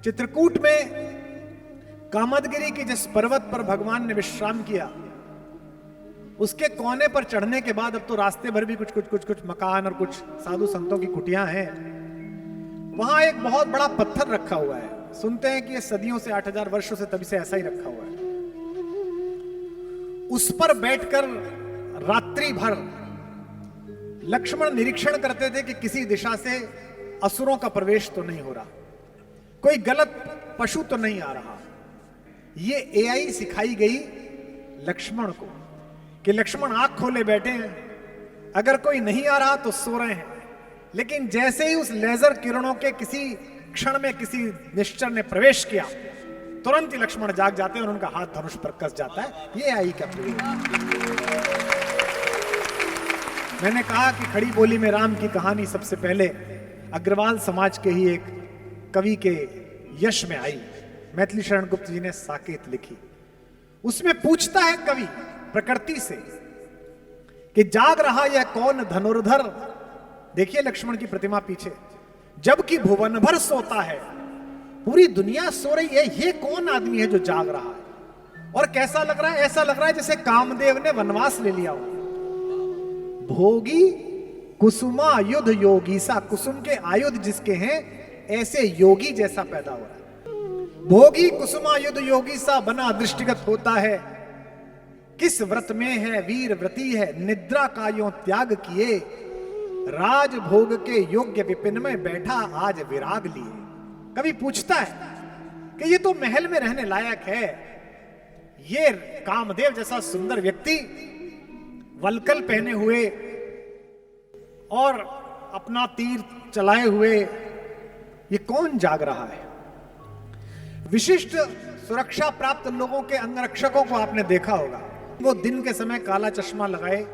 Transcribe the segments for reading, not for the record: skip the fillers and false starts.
चित्रकूट में कामदगिरी के जिस पर्वत पर भगवान ने विश्राम किया, उसके कोने पर चढ़ने के बाद अब तो रास्ते भर भी कुछ मकान और कुछ साधु संतों की कुटियां हैं। वहां एक बहुत बड़ा पत्थर रखा हुआ है। सुनते हैं कि ये सदियों से 8000 वर्षों से तभी से ऐसा ही रखा हुआ है। उस पर बैठकर रात्रि भर लक्ष्मण निरीक्षण करते थे कि किसी दिशा से असुरों का प्रवेश तो नहीं हो रहा, कोई गलत पशु तो नहीं आ रहा। ये एआई सिखाई गई लक्ष्मण को कि लक्ष्मण आंख खोले बैठे हैं, अगर कोई नहीं आ रहा तो सो रहे हैं। लेकिन जैसे ही उस लेजर किरणों के किसी क्षण में किसी निश्चर ने प्रवेश किया, तुरंत ही लक्ष्मण जाग जाते हैं और उनका हाथ धनुष पर कस जाता है। ये एआई का प्रयोग। मैंने कहा कि खड़ी बोली में राम की कहानी सबसे पहले अग्रवाल समाज के ही एक कवि के यश में आई। मैथिली शरण गुप्त जी ने साकेत लिखी। उसमें पूछता है कवि प्रकृति से कि जाग रहा यह कौन धनुर्धर। देखिए लक्ष्मण की प्रतिमा पीछे, जबकि भुवन भर सोता है, पूरी दुनिया सो रही है, ये कौन आदमी है जो जाग रहा है। और कैसा लग रहा है? ऐसा लग रहा है जैसे कामदेव ने वनवास ले लिया हो। भोगी कुसुमा युद्ध योगी सा, कुसुम के आयुध जिसके हैं ऐसे योगी जैसा पैदा हो रहा है। भोगी कुसुमा युद्ध योगी सा बना दृष्टिगत होता है, किस व्रत में है वीर व्रती है, निद्रा का यों त्याग किए, राज भोग के योग्य विपिन में बैठा आज विराग लिए। कभी पूछता है कि ये तो महल में रहने लायक है, ये कामदेव जैसा सुंदर व्यक्ति वलकल पहने हुए और अपना तीर चलाए हुए, ये कौन जाग रहा है। विशिष्ट सुरक्षा प्राप्त लोगों के अंगरक्षकों को आपने देखा होगा, वो दिन के समय काला चश्मा लगाए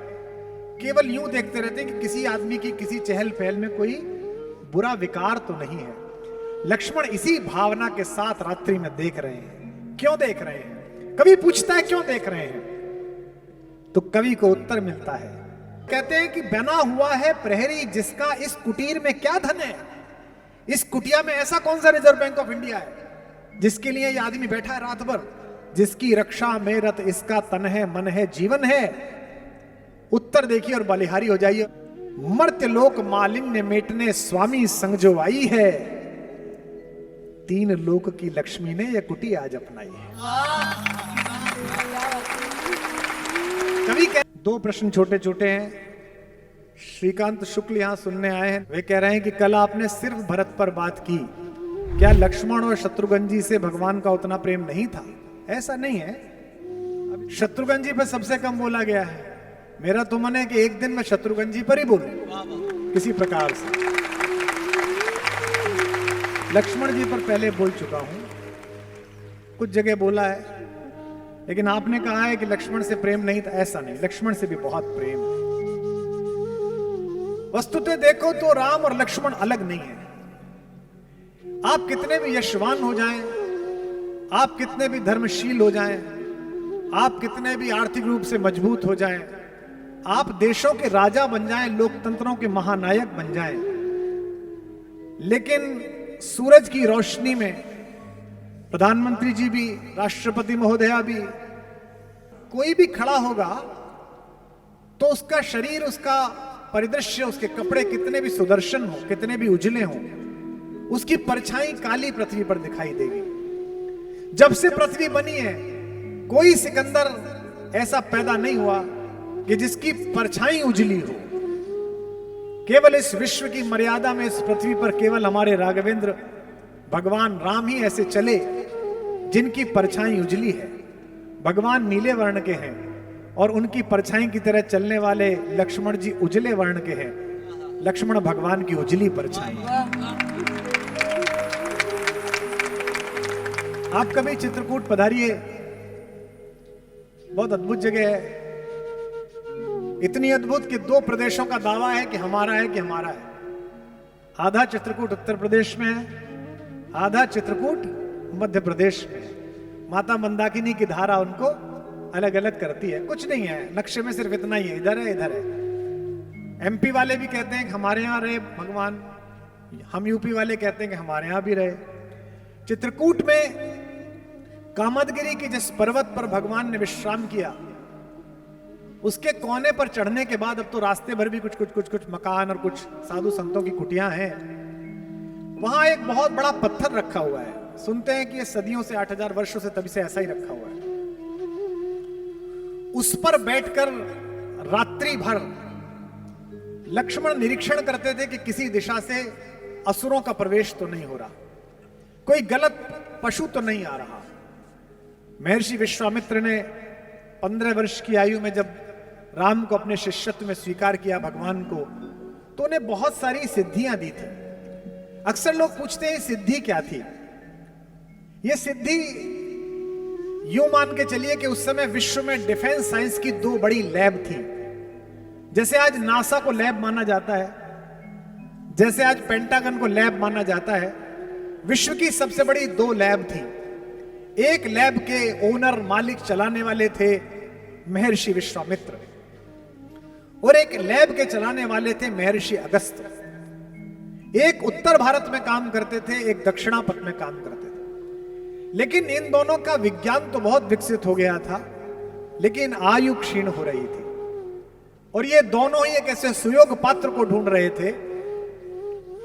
केवल यूं देखते रहते हैं कि किसी आदमी की किसी चहल पहल में कोई बुरा विकार तो नहीं है। लक्ष्मण इसी भावना के साथ रात्रि में देख रहे हैं। क्यों देख रहे हैं? कवि पूछता है क्यों देख रहे हैं, तो कवि को उत्तर मिलता है। कहते हैं कि बना हुआ है प्रहरी जिसका इस कुटीर में क्या धन है। इस कुटिया में ऐसा कौन सा रिजर्व बैंक ऑफ इंडिया है जिसके लिए ये आदमी बैठा है रात भर, जिसकी रक्षा में रत इसका तन है मन है जीवन है। उत्तर देखिए और बलिहारी हो जाइए। मर्त्य लोक मालिन्य मेटने स्वामी संग जो आई है, तीन लोक की लक्ष्मी ने यह कुटी आज अपनाई है। कवि दो प्रश्न छोटे छोटे हैं। श्रीकांत शुक्ल यहां सुनने आए हैं। वे कह रहे हैं कि कल आपने सिर्फ भरत पर बात की, क्या लक्ष्मण और शत्रुघ्न जी से भगवान का उतना प्रेम नहीं था? ऐसा नहीं है। शत्रुघ्न जी पर सबसे कम बोला गया है। मेरा तो मन है कि एक दिन मैं शत्रुघ्न जी पर ही बोलूं किसी प्रकार से। लक्ष्मण जी पर पहले बोल चुका हूं, कुछ जगह बोला है, लेकिन आपने कहा है कि लक्ष्मण से प्रेम नहीं था। ऐसा नहीं, लक्ष्मण से भी बहुत प्रेम है। वस्तुतः देखो तो राम और लक्ष्मण अलग नहीं है। आप कितने भी यशवान हो जाएं, आप कितने भी धर्मशील हो जाएं, आप कितने भी आर्थिक रूप से मजबूत हो जाएं, आप देशों के राजा बन जाएं, लोकतंत्रों के महानायक बन जाएं, लेकिन सूरज की रोशनी में प्रधानमंत्री जी भी, राष्ट्रपति महोदया भी, कोई भी खड़ा होगा तो उसका शरीर, उसका परिदृश्य, उसके कपड़े कितने भी सुदर्शन हो, कितने भी उजले हो, उसकी परछाई काली पृथ्वी पर दिखाई देगी। जब से पृथ्वी बनी है कोई सिकंदर ऐसा पैदा नहीं हुआ कि जिसकी परछाई उजली हो। केवल इस विश्व की मर्यादा में इस पृथ्वी पर केवल हमारे राघवेंद्र भगवान राम ही ऐसे चले जिनकी परछाई उजली है। भगवान नीले वर्ण के हैं और उनकी परछाई की तरह चलने वाले लक्ष्मण जी उजले वर्ण के हैं। लक्ष्मण भगवान की उजली परछाई। आप कभी चित्रकूट पधारिए, बहुत अद्भुत जगह है। इतनी अद्भुत कि दो प्रदेशों का दावा है कि हमारा है, कि हमारा है। आधा चित्रकूट उत्तर प्रदेश में है, आधा चित्रकूट मध्य प्रदेश में है। माता मंदाकिनी की धारा उनको अलग अलग करती है। कुछ नहीं है, नक्शे में सिर्फ इतना ही है, इधर है इधर है। एमपी वाले भी कहते हैं कि हमारे यहां रहे भगवान, हम यूपी वाले कहते हैं कि हमारे यहां भी रहे। चित्रकूट में कामदगिरी के जिस पर्वत पर भगवान ने विश्राम किया, उसके कोने पर चढ़ने के बाद अब तो रास्ते भर भी कुछ मकान और कुछ साधु संतों की कुटियां हैं। वहां एक बहुत बड़ा पत्थर रखा हुआ है। सुनते हैं कि ये सदियों से 8000 वर्षों से तभी से ऐसा ही रखा हुआ है। उस पर बैठकर रात्रि भर लक्ष्मण निरीक्षण करते थे कि किसी दिशा से असुरों का प्रवेश तो नहीं हो रहा, कोई गलत पशु तो नहीं आ रहा। महर्षि विश्वामित्र ने 15 वर्ष की आयु में जब राम को अपने शिष्यत्व में स्वीकार किया भगवान को, तो उन्हें बहुत सारी सिद्धियां दी थी। अक्सर लोग पूछते हैं सिद्धि क्या थी। यह सिद्धि यूं मान के चलिए कि उस समय विश्व में डिफेंस साइंस की 2 बड़ी लैब थी। जैसे आज नासा को लैब माना जाता है, जैसे आज पेंटागन को लैब माना जाता है, विश्व की सबसे बड़ी 2 लैब थी। एक लैब के ओनर मालिक चलाने वाले थे महर्षि विश्वामित्र, और एक लैब के चलाने वाले थे महर्षि अगस्त्य। एक उत्तर भारत में काम करते थे, एक दक्षिणापथ में काम करते थे। लेकिन इन दोनों का विज्ञान तो बहुत विकसित हो गया था, लेकिन आयु क्षीण हो रही थी। और ये दोनों ही एक ऐसे सुयोग पात्र को ढूंढ रहे थे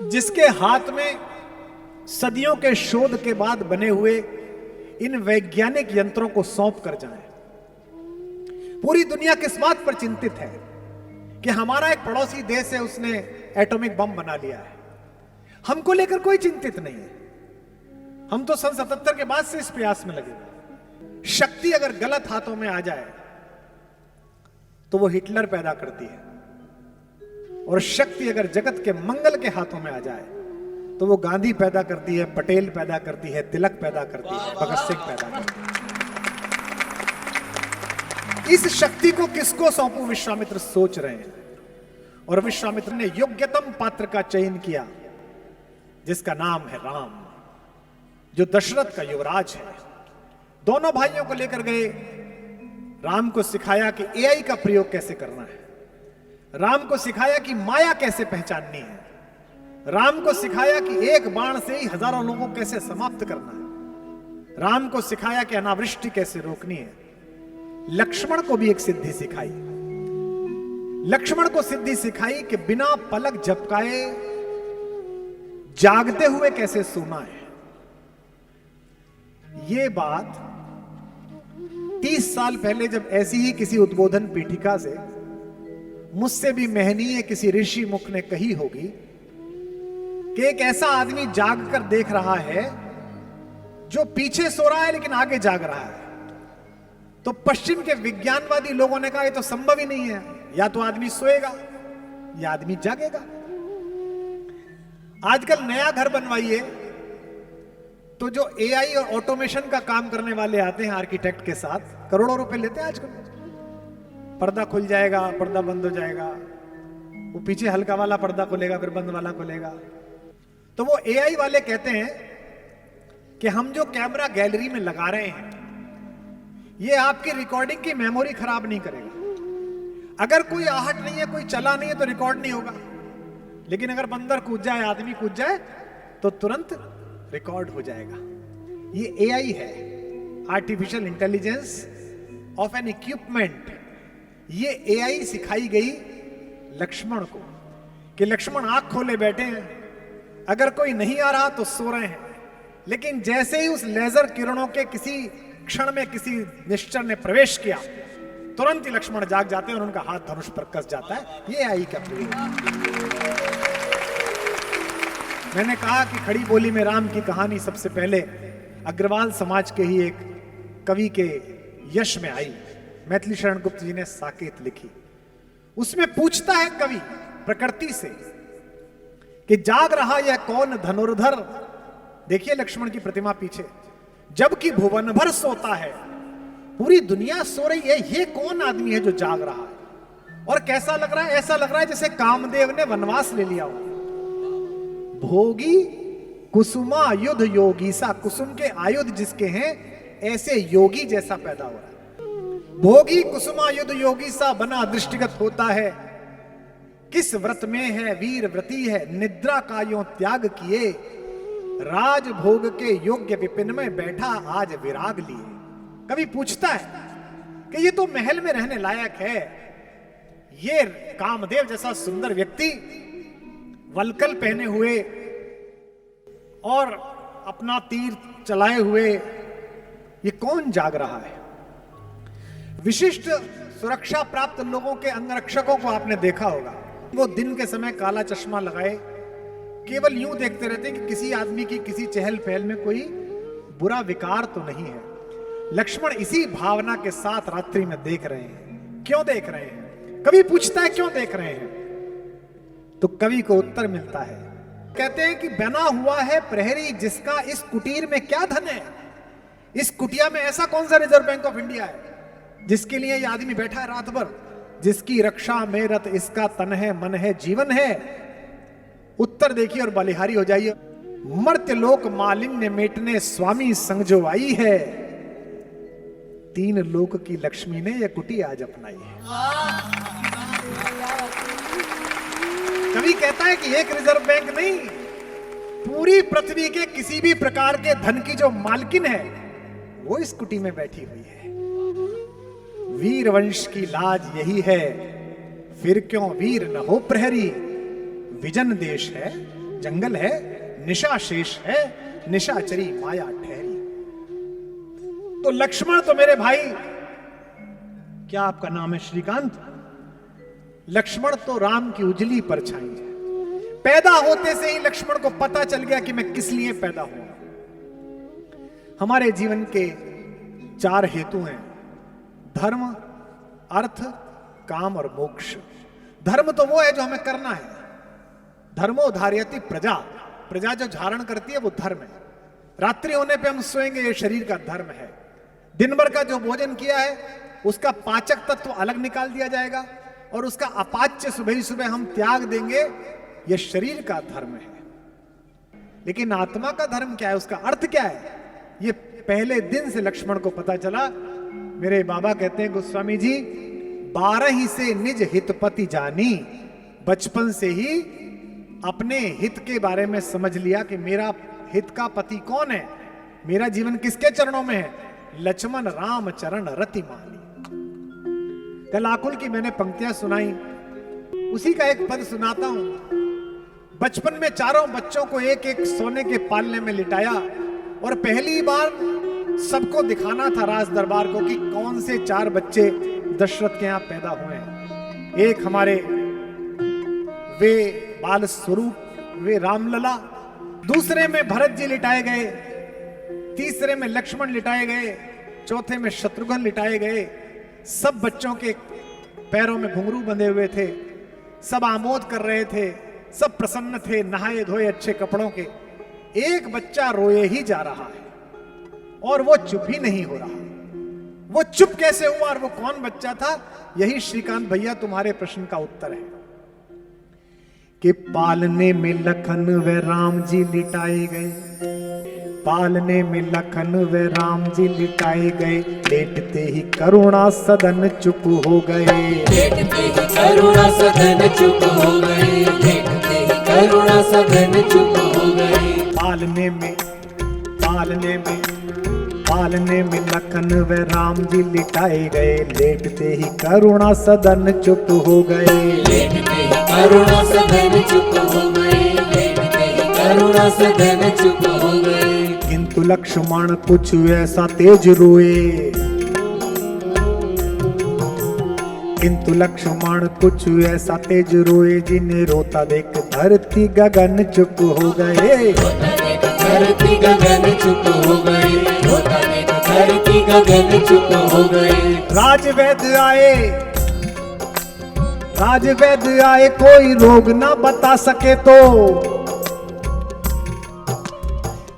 जिसके हाथ में सदियों के शोध के बाद बने हुए इन वैज्ञानिक यंत्रों को सौंप कर जाएं। पूरी दुनिया किस बात पर चिंतित है कि हमारा एक पड़ोसी देश है, उसने एटॉमिक बम बना लिया है। हमको लेकर कोई चिंतित नहीं है। हम तो सन 77 के बाद से इस प्रयास में लगे। शक्ति अगर गलत हाथों में आ जाए तो वो हिटलर पैदा करती है, और शक्ति अगर जगत के मंगल के हाथों में आ जाए तो वो गांधी पैदा करती है, पटेल पैदा करती है, तिलक पैदा करती है, भगत सिंह पैदा करती है। इस शक्ति को किसको सौंपूं, विश्वामित्र सोच रहे हैं। और विश्वामित्र ने योग्यतम पात्र का चयन किया, जिसका नाम है राम, जो दशरथ का युवराज है। दोनों भाइयों को लेकर गए, राम को सिखाया कि एआई का प्रयोग कैसे करना है, राम को सिखाया कि माया कैसे पहचाननी है, राम को सिखाया कि एक बाण से ही हजारों लोगों को कैसे समाप्त करना है, राम को सिखाया कि अनावृष्टि कैसे रोकनी है। लक्ष्मण को भी एक सिद्धि सिखाई। लक्ष्मण को सिद्धि सिखाई कि बिना पलक झपकाए जागते हुए कैसे सोना है। यह बात 30 साल पहले जब ऐसी ही किसी उद्बोधन पीठिका से मुझसे भी महनीय किसी ऋषि मुख ने कही होगी कि एक ऐसा आदमी जाग कर देख रहा है जो पीछे सो रहा है लेकिन आगे जाग रहा है। तो पश्चिम के विज्ञानवादी लोगों ने कहा यह तो संभव ही नहीं है, या तो आदमी सोएगा या आदमी जागेगा। आजकल नया घर बनवाइए तो जो एआई और ऑटोमेशन का काम करने वाले आते हैं आर्किटेक्ट के साथ, करोड़ों रुपए लेते हैं आजकल। पर्दा खुल जाएगा, पर्दा बंद हो जाएगा, वो पीछे हल्का वाला पर्दा खुलेगा फिर बंद वाला खुलेगा। तो वो एआई वाले कहते हैं कि हम जो कैमरा गैलरी में लगा रहे हैं ये आपकी रिकॉर्डिंग की मेमोरी खराब नहीं करेगा। अगर कोई आहट नहीं है, कोई चला नहीं है तो रिकॉर्ड नहीं होगा, लेकिन अगर बंदर कूद जाए, आदमी कूद जाए तो तुरंत रिकॉर्ड हो जाएगा। ये एआई है, artificial intelligence of N equipment. ये एआई सिखाई गई लक्ष्मण को कि लक्ष्मण आंख खोले बैठे हैं, अगर कोई नहीं आ रहा तो सो रहे हैं, लेकिन जैसे ही उस लेजर किरणों के किसी क्षण में किसी निश्चर ने प्रवेश किया, तुरंत ही लक्ष्मण जाग जाते हैं और उनका हाथ धनुष पर कस जाता है। ये एआई का प्रयोग। मैंने कहा कि खड़ी बोली में राम की कहानी सबसे पहले अग्रवाल समाज के ही एक कवि के यश में आई। मैथिली शरण गुप्त जी ने साकेत लिखी। उसमें पूछता है कवि प्रकृति से कि जाग रहा यह कौन धनुर्धर। देखिए लक्ष्मण की प्रतिमा पीछे, जबकि भुवन भर सोता है, पूरी दुनिया सो रही है, ये कौन आदमी है जो जाग रहा है। और कैसा लग रहा है? ऐसा लग रहा है जैसे कामदेव ने वनवास ले लिया हो। भोगी कुसुमा युद्ध योगी सा, कुसुम के आयुध जिसके हैं ऐसे योगी जैसा पैदा हो रहा है। भोगी कुसुमा युद्ध योगी सा बना दृष्टिगत होता है, किस व्रत में है वीर व्रती है, निद्रा का यों त्याग किए, राजभोग के योग्य विपिन में बैठा आज विराग लिए। कवि पूछता है कि ये तो महल में रहने लायक है, ये कामदेव जैसा सुंदर व्यक्ति वलकल पहने हुए और अपना तीर चलाए हुए ये कौन जाग रहा है? विशिष्ट सुरक्षा प्राप्त लोगों के अंगरक्षकों को आपने देखा होगा, वो दिन के समय काला चश्मा लगाए केवल यूं देखते रहते हैं कि किसी आदमी की किसी चहल पहल में कोई बुरा विकार तो नहीं है। लक्ष्मण इसी भावना के साथ रात्रि में देख रहे हैं। क्यों देख रहे हैं? कवि पूछता है क्यों देख रहे हैं? तो कवि को उत्तर मिलता है, कहते हैं कि बना हुआ है प्रहरी जिसका इस कुटीर में क्या धन है। इस कुटिया में ऐसा कौन सा रिजर्व बैंक ऑफ इंडिया है जिसके लिए ये आदमी बैठा है रात भर? जिसकी रक्षा में रत इसका तन है, मन है, जीवन है। उत्तर देखिए और बलिहारी हो जाइए। मर्त्य लोक मालिन्य मेटने स्वामी संग जो आई है, तीन लोक की लक्ष्मी ने यह कुटी आज अपनाई है। कवि कहता है कि एक रिजर्व बैंक नहीं, पूरी पृथ्वी के किसी भी प्रकार के धन की जो मालकिन है वो इस कुटी में बैठी हुई है। वीर वंश की लाज यही है, फिर क्यों वीर न हो प्रहरी। विजन देश है, जंगल है, निशा शेष है, निशाचरी माया ठहरी। तो लक्ष्मण तो मेरे भाई, क्या आपका नाम है? श्रीकांत। लक्ष्मण तो राम की उजली परछाई है। पैदा होते से ही लक्ष्मण को पता चल गया कि मैं किस लिए पैदा हुआ। हमारे जीवन के चार हेतु हैं, धर्म, अर्थ, काम और मोक्ष। धर्म तो वो है जो हमें करना है। धर्मो धार्यति प्रजा, प्रजा जो धारण करती है वो धर्म है। रात्रि होने पे हम सोएंगे, ये शरीर का धर्म है। दिन भर का जो भोजन किया है उसका पाचक तत्व अलग निकाल दिया जाएगा और उसका अपाच्य सुबह ही सुबह हम त्याग देंगे, यह शरीर का धर्म है। लेकिन आत्मा का धर्म क्या है, उसका अर्थ क्या है, ये पहले दिन से लक्ष्मण को पता चला। मेरे बाबा कहते हैं गोस्वामी जी, 12 ही से निज हितपति जानी। बचपन से ही अपने हित के बारे में समझ लिया कि मेरा हित का पति कौन है, मेरा जीवन किसके चरणों में है। लक्ष्मण राम चरण रति मानी। कल आकुल की मैंने पंक्तियां सुनाई, उसी का एक पद सुनाता हूं। बचपन में चारों बच्चों को एक एक सोने के पालने में लिटाया और पहली बार सबको दिखाना था राज दरबार को कि कौन से 4 बच्चे दशरथ के यहां पैदा हुए हैं। एक हमारे वे बाल स्वरूप, वे रामलला, दूसरे में भरत जी लिटाए गए, तीसरे में लक्ष्मण लिटाए गए, चौथे में शत्रुघ्न लिटाए गए। सब बच्चों के पैरों में घुंघरू बंधे हुए थे, सब आमोद कर रहे थे, सब प्रसन्न थे, नहाए धोए अच्छे कपड़ों के। एक बच्चा रोए ही जा रहा है और वो चुप ही नहीं हो रहा। वो चुप कैसे हुआ और वो कौन बच्चा था, यही श्रीकांत भैया तुम्हारे प्रश्न का उत्तर है। कि पालने में लखन व राम जी लिटाए गए, पालने में लखन व राम जी लिटाए गए। लेटते ही करुणा सदन चुप हो गए, लेटते ही करुणा सदन चुप हो गए, लेटते ही करुणा सदन चुप हो गए। पालने में लखन व राम जी लिटाए गए। लेटते ही करुणा सदन चुप हो गए, लेटते ही करुणा सदन चुप हो गए, लेटते ही करुणा सदन चुप हो गए। किंतु लक्ष्मण कुछ ऐसा तेज रोए, किंतु लक्ष्मण कुछ ऐसा तेज रोए। जिन्हें रोता देख धरती गगन चुप हो गए, धरती गगन चुप हो गए, रोता देख धरती गगन चुप हो गए। राजवैद्य आए कोई रोग ना बता सके तो,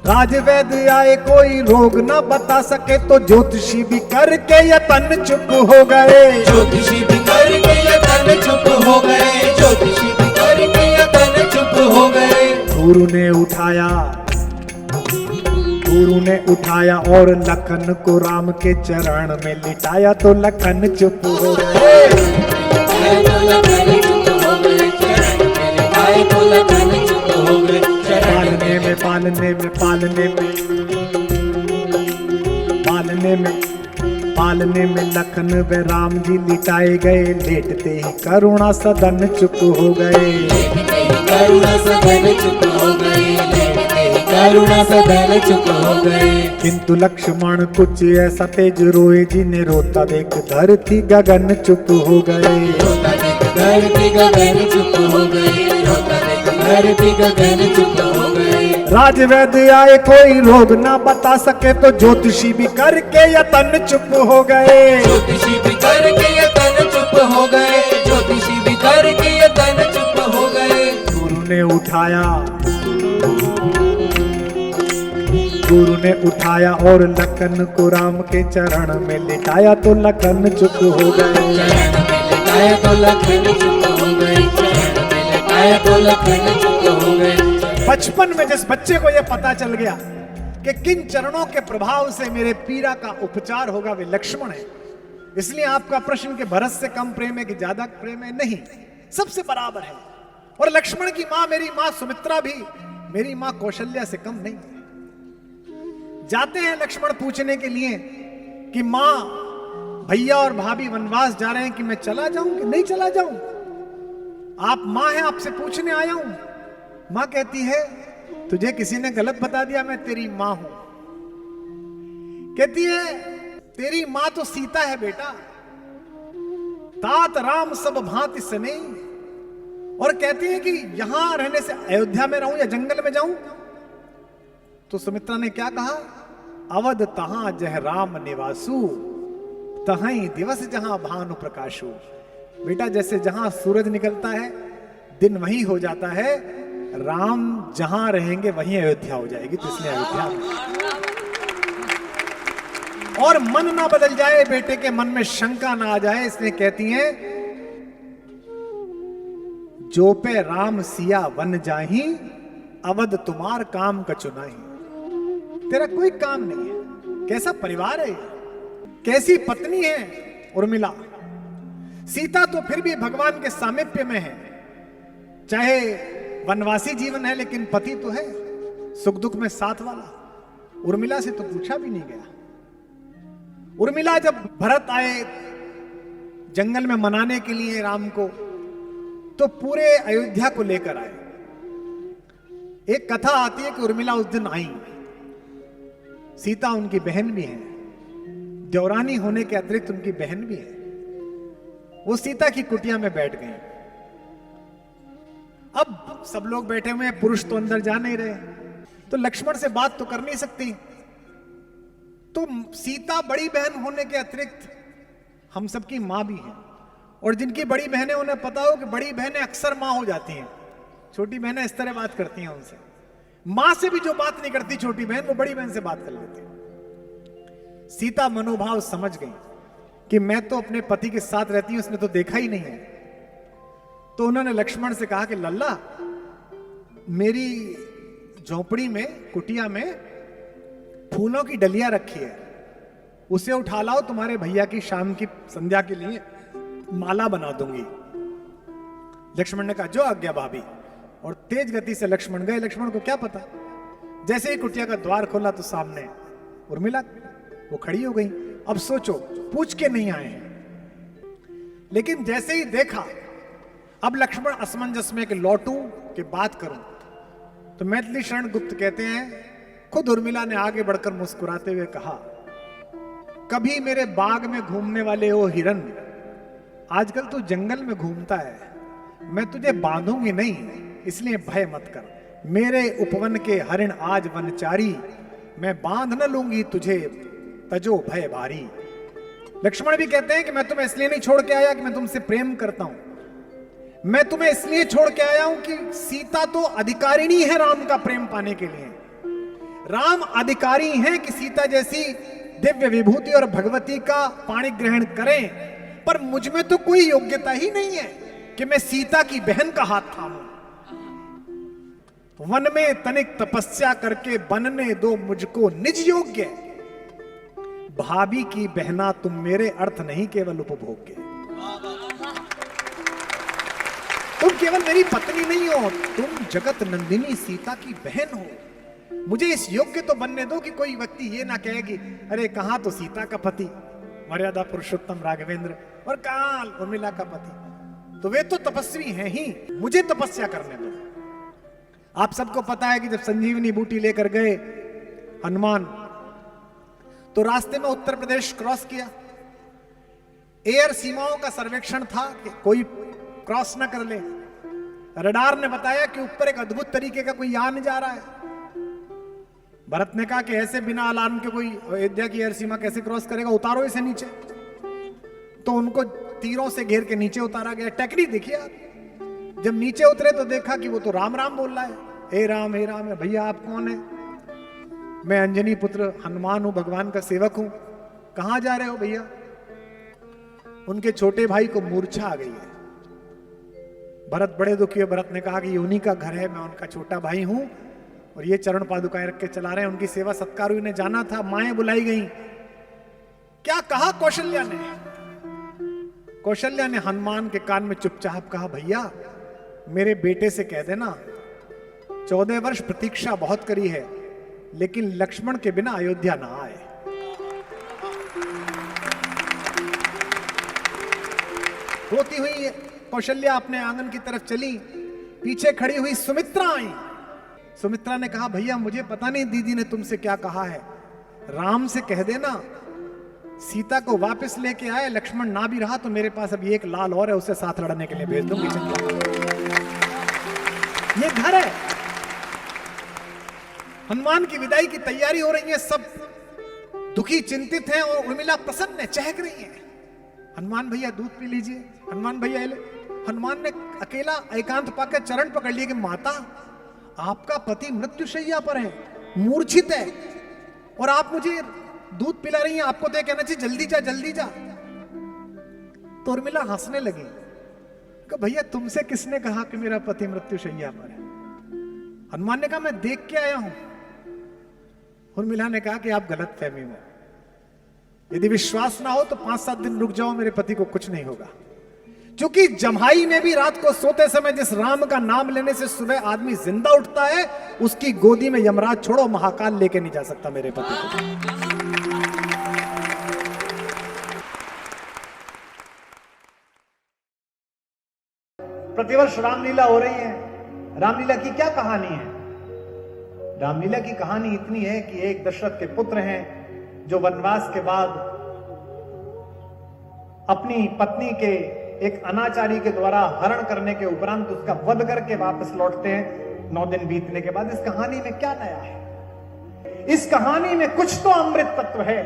राजवैद्य आए कोई रोग ना बता सके तो। ज्योतिषी भी करके यतन चुप हो गए, ज्योतिषी भी करके यतन चुप हो गए, ज्योतिषी भी करके यतन चुप हो गए। गुरु ने उठाया और लखन को राम के चरण में लिटाया तो लखन चुप हो गए, लखन चुप हो गए, चरण में लिटाए तो लखन चुप हो गए, चरण में पालने में लखन व राम जी लिटाए गए, लेटते ही करुणा सदन चुप हो गए। लेटते ही करुणा सदन चुप हो गए, लेटते ही करुणा सदन चुप हो गए। किंतु लक्ष्मण कुछ ऐसा तेज रोए, जिन्हें रोता देख धरती गगन चुप हो गए। रोता देख धरती गगन चुप हो गए, रोता देख धरती गगन चुप हो गए। राजवैद्य आए कोई रोग ना बता सके, तो ज्योतिषी भी करके यतन चुप हो गए। ज्योतिषी भी करके यतन चुप हो गए, ज्योतिषी भी करके यतन चुप हो गए। गुरु ने उठाया और लखन को राम के चरण में लिटाया, तो लखन चुप हो गए। चरण में लिटाया तो लखन चुप हो गए, चरण में लिटाया तो लखन चुप हो गए। बचपन में जिस बच्चे को यह पता चल गया कि किन चरणों के प्रभाव से मेरे पीड़ा का उपचार होगा, वे लक्ष्मण है। इसलिए आपका प्रश्न कि भरत से कम प्रेम है कि ज्यादा प्रेम है, नहीं, सबसे बराबर है। और लक्ष्मण की मां मेरी मां सुमित्रा भी मेरी मां कौशल्या से कम नहीं। जाते हैं लक्ष्मण पूछने के लिए कि मां भैया और भाभी वनवास जा रहे हैं, कि मैं चला जाऊं कि नहीं चला जाऊं। आप मां हैं, आपसे पूछने आया हूं। मां कहती है तुझे किसी ने गलत बता दिया, मैं तेरी मां हूं। कहती है तेरी मां तो सीता है बेटा, तात राम सब भांति सने। और कहती है कि यहां रहने से अयोध्या में रहूं या जंगल में जाऊं। तो सुमित्रा ने क्या कहा, अवध तहां जह राम निवासु, तहां दिवस जहां भानु प्रकाशु। बेटा जैसे जहां सूरज निकलता है दिन वहीं हो जाता है, राम जहां रहेंगे वहीं अयोध्या हो जाएगी। तो इसलिए अयोध्या में और मन ना बदल जाए, बेटे के मन में शंका ना आ जाए, इसलिए कहती हैं जो पे राम सिया वन जाही, अवध तुम्हार काम कछु नहीं। तेरा कोई काम नहीं है। कैसा परिवार है, कैसी पत्नी है उर्मिला। सीता तो फिर भी भगवान के सामीप्य में है, चाहे वनवासी जीवन है, लेकिन पति तो है, सुख दुख में साथ वाला। उर्मिला से तो पूछा भी नहीं गया। उर्मिला जब भरत आए जंगल में मनाने के लिए राम को, तो पूरे अयोध्या को लेकर आए। एक कथा आती है कि उर्मिला उस दिन आई। सीता उनकी बहन भी है, देवरानी होने के अतिरिक्त उनकी बहन भी है। वो सीता की कुटिया में बैठ गई। अब सब लोग बैठे हुए हैं, पुरुष तो अंदर जा नहीं रहे, तो लक्ष्मण से बात तो कर नहीं सकती। तो सीता बड़ी बहन होने के अतिरिक्त हम सबकी मां भी है। और जिनकी बड़ी बहनें, उन्हें पता हो कि बड़ी बहनें अक्सर मां हो जाती हैं। छोटी बहनें इस तरह बात करती हैं उनसे। मां से भी जो बात नहीं करती छोटी बहन, वो बड़ी बहन से बात कर लेती है। सीता मनोभाव समझ गई कि मैं तो अपने पति के साथ रहती हूं, उसने तो देखा ही नहीं है। तो उन्होंने लक्ष्मण से कहा कि लल्ला, मेरी झोपड़ी में, कुटिया में फूलों की डलियां रखी है, उसे उठा लाओ, तुम्हारे भैया की शाम की संध्या के लिए माला बना दूंगी। लक्ष्मण ने कहा जो आज्ञा भाभी। और तेज गति से लक्ष्मण गए। लक्ष्मण को क्या पता, जैसे ही कुटिया का द्वार खोला तो सामने उर्मिला, वो खड़ी हो गई। अब सोचो, पूछ के नहीं आए हैं, लेकिन जैसे ही देखा, अब लक्ष्मण असमंजस में कि लौटूं कि बात करूं। तो मैथिली शरण गुप्त कहते हैं, खुद उर्मिला ने आगे बढ़कर मुस्कुराते हुए कहा, कभी मेरे बाग में घूमने वाले वो हिरन, आजकल तू जंगल में घूमता है, मैं तुझे बांधूंगी नहीं, इसलिए भय मत कर। मेरे उपवन के हरिण आज वनचारी, मैं बांध न लूंगी तुझे, तजो भय भारी। लक्ष्मण भी कहते हैं कि मैं तुम्हें इसलिए नहीं छोड़ के आया कि मैं तुमसे प्रेम करता हूं, मैं तुम्हें इसलिए छोड़ के आया हूं कि सीता तो अधिकारिणी है राम का प्रेम पाने के लिए। राम अधिकारी हैं कि सीता जैसी दिव्य विभूति और भगवती का पाणी ग्रहण करें, पर मुझ में तो कोई योग्यता ही नहीं है कि मैं सीता की बहन का हाथ थामूं। वन में तनिक तपस्या करके बनने दो मुझको निज योग्य, भाभी की बहना तुम मेरे अर्थ नहीं केवल उपभोग्य। तुम केवल मेरी पत्नी नहीं हो, तुम जगत नंदिनी सीता की बहन हो। मुझे इस योग्य तो बनने दो कि कोई व्यक्ति ये ना कहे कि अरे कहां तो सीता का पति मर्यादा पुरुषोत्तम राघवेंद्र और कहां उर्मिला का पति। तो वे तो तपस्वी हैं ही, मुझे तपस्या करने दो। आप सबको पता है कि जब संजीवनी बूटी लेकर गए हनुमान, तो रास्ते में उत्तर प्रदेश क्रॉस किया। एयर सीमाओं का सर्वेक्षण था कि कोई क्रॉस ना कर ले। रडार ने बताया कि ऊपर एक अद्भुत तरीके का कोई यान जा रहा है। भरत ने कहा कि ऐसे बिना अलार्म के कोई अयोध्या की एयर सीमा कैसे क्रॉस करेगा, उतारो इसे नीचे। तो उनको तीरों से घेर के नीचे उतारा गया। टेक्निक देखिए आप। जब नीचे उतरे तो देखा कि वो तो राम राम बोल रहा है, हे राम हे राम। भैया आप कौन है? मैं अंजनी पुत्र हनुमान हूं, भगवान का सेवक हूं। कहां जा रहे हो भैया? उनके छोटे भाई को मूर्छा आ गई है। भरत बड़े दुखी है। भरत ने कहा कि ये उन्हीं का घर है, मैं उनका छोटा भाई हूं और ये चरण पादुकाएं रख के चला रहे हैं। उनकी सेवा सत्कार ने जाना था, माएं बुलाई गई। क्या कहा कौशल्या ने? कौशल्या ने हनुमान के कान में चुपचाप कहा, भैया मेरे बेटे से कह देना 14 वर्ष प्रतीक्षा बहुत करी है, लेकिन लक्ष्मण के बिना अयोध्या ना आए। रोती हुई कौशल्या अपने आंगन की तरफ चली। पीछे खड़ी हुई सुमित्रा आई। सुमित्रा ने कहा, भैया मुझे पता नहीं दीदी ने तुमसे क्या कहा है, राम से कह देना सीता को वापस लेके आए। लक्ष्मण ना भी रहा तो मेरे पास अभी एक लाल और है, उसे साथ लड़ने के लिए भेज दूंगी। ये घर है। हनुमान की विदाई की तैयारी हो रही है। सब दुखी चिंतित हैं और उर्मिला प्रसन्न है, चहक रही है। हनुमान भैया दूध पी लीजिए, हनुमान भैया ले। हनुमान ने अकेला एकांत पाकर चरण पकड़ लिए कि माता आपका पति मृत्युशैया पर है, मूर्छित है, और आप मुझे दूध पिला रही हैं। आपको तो कहना चाहिए जल्दी जा जल्दी जा। तो उर्मिला हंसने लगी कि भैया तुमसे किसने कहा कि मेरा पति मृत्युशैया पर है? हनुमान ने कहा मैं देख के आया हूं। उर्मिला ने कहा कि आप गलत फहमी में, यदि विश्वास ना हो तो 5-7 दिन रुक जाओ, मेरे पति को कुछ नहीं होगा। क्योंकि जम्हाई में भी रात को सोते समय जिस राम का नाम लेने से सुबह आदमी जिंदा उठता है, उसकी गोदी में यमराज छोड़ो महाकाल लेके नहीं जा सकता मेरे पति को। प्रतिवर्ष रामलीला हो रही है। रामलीला की क्या कहानी है? रामलीला की कहानी इतनी है कि एक दशरथ के पुत्र हैं जो वनवास के बाद अपनी पत्नी के एक अनाचारी के द्वारा हरण करने के उपरांत उसका वध करके वापस लौटते हैं 9 दिन बीतने के बाद। इस कहानी में क्या नया है? इस कहानी में कुछ तो अमृत तत्व है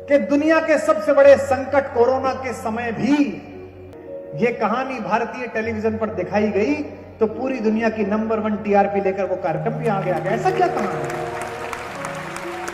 कि दुनिया के सबसे बड़े संकट कोरोना के समय भी यह कहानी भारतीय टेलीविजन पर दिखाई गई तो पूरी दुनिया की नंबर 1 टीआरपी लेकर वो कार्यक्रम भी आ गया। ऐसा क्या कहानी है?